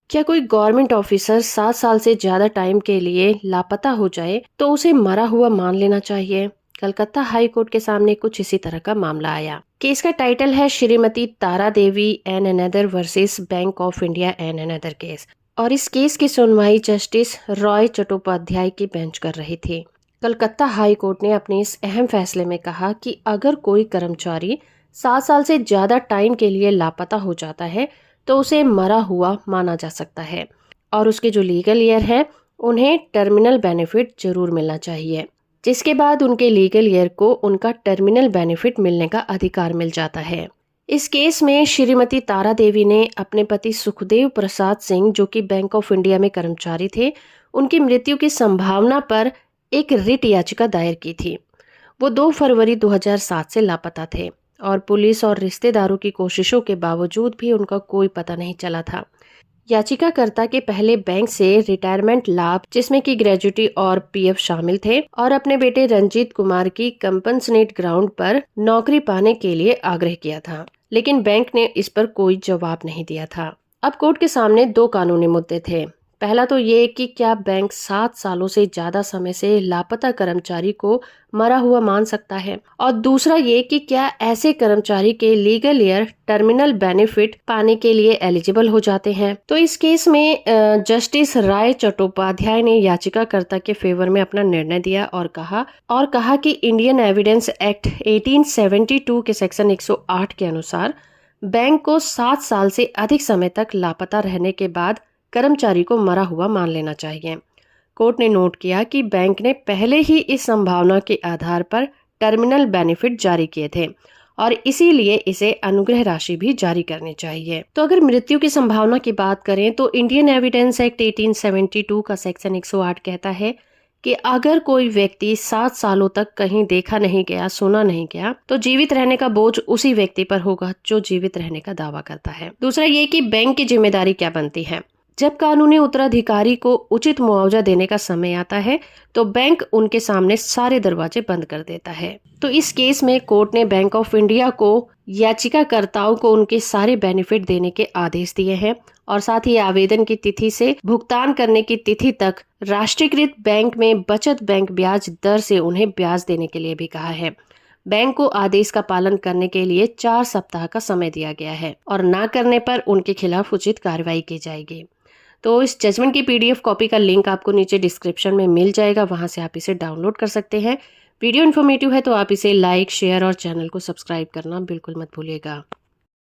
क्या कोई government officer 7 साल से ज्यादा टाइम के लिए लापता हो जाए तो उसे मरा हुआ मान लेना चाहिए? कलकत्ता हाई कोर्ट के सामने कुछ इसी तरह का मामला आया। केस का टाइटल है Shrimati Tara Devi and another versus bank of India and another case, और इस केस की सुनवाई जस्टिस रॉय चट्टोपाध्याय की बेंच कर रही थी। कलकत्ता हाई कोर्ट ने अपने इस अहम फैसले में कहा कि अगर कोई कर्मचारी 7 साल से ज्यादा टाइम के लिए लापता हो जाता है तो उसे मरा हुआ माना जा सकता है, और उसके जो लीगल ईयर है उन्हें टर्मिनल बेनिफिट जरूर मिलना चाहिए, जिसके बाद उनके लीगल ईयर को उनका टर्मिनल बेनिफिट मिलने का अधिकार मिल जाता है। इस केस में श्रीमती तारा देवी ने अपने पति सुखदेव प्रसाद सिंह, जो कि बैंक ऑफ इंडिया में कर्मचारी थे, उनकी मृत्यु की संभावना पर एक रिट याचिका दायर की थी। वो 2 फरवरी 2007 से लापता थे और पुलिस और रिश्तेदारों की कोशिशों के बावजूद भी उनका कोई पता नहीं चला था। याचिकाकर्ता के पहले बैंक से रिटायरमेंट लाभ, जिसमें कि ग्रेजुटी और पीएफ शामिल थे, और अपने बेटे रंजीत कुमार की कंपनसेट ग्राउंड पर नौकरी पाने के लिए आग्रह किया था, लेकिन बैंक ने इस पर कोई जवाब नहीं दिया था। अब कोर्ट के सामने 2 कानूनी मुद्दे थे। पहला तो ये कि क्या बैंक 7 सालों से ज्यादा समय से लापता कर्मचारी को मरा हुआ मान सकता है, और दूसरा ये कि क्या ऐसे कर्मचारी के लीगल ईयर टर्मिनल बेनिफिट पाने के लिए एलिजिबल हो जाते हैं। तो इस केस में जस्टिस राय चट्टोपाध्याय ने याचिकाकर्ता के फेवर में अपना निर्णय दिया और कहा कि इंडियन एविडेंस एक्ट 1872 के सेक्शन 108 के अनुसार बैंक को 7 साल से अधिक समय तक लापता रहने के बाद कर्मचारी को मरा हुआ मान लेना चाहिए। कोर्ट ने नोट किया कि बैंक ने पहले ही इस संभावना के आधार पर टर्मिनल बेनिफिट जारी किए थे और इसीलिए इसे अनुग्रह राशि भी जारी करनी चाहिए। तो अगर मृत्यु की संभावना की बात करें तो इंडियन एविडेंस एक्ट 1872 का सेक्शन 108 कहता है कि अगर कोई व्यक्ति 7 सालों तक कहीं देखा नहीं गया, सुना नहीं गया, तो जीवित रहने का बोझ उसी व्यक्ति पर होगा जो जीवित रहने का दावा करता है। दूसरा ये कि बैंक की जिम्मेदारी क्या बनती है। जब कानूनी उत्तराधिकारी को उचित मुआवजा देने का समय आता है तो बैंक उनके सामने सारे दरवाजे बंद कर देता है। तो इस केस में कोर्ट ने बैंक ऑफ इंडिया को याचिकाकर्ताओं को उनके सारे बेनिफिट देने के आदेश दिए हैं और साथ ही आवेदन की तिथि से भुगतान करने की तिथि तक राष्ट्रीयकृत बैंक में बचत बैंक ब्याज दर से उन्हें ब्याज देने के लिए भी कहा है। बैंक को आदेश का पालन करने के लिए 4 सप्ताह का समय दिया गया है और ना करने पर उनके खिलाफ उचित कार्रवाई की जाएगी। तो इस जजमेंट की पीडीएफ कॉपी का लिंक आपको नीचे डिस्क्रिप्शन में मिल जाएगा, वहां से आप इसे डाउनलोड कर सकते हैं। वीडियो इन्फॉर्मेटिव है तो आप इसे लाइक, शेयर और चैनल को सब्सक्राइब करना बिल्कुल मत भूलिएगा।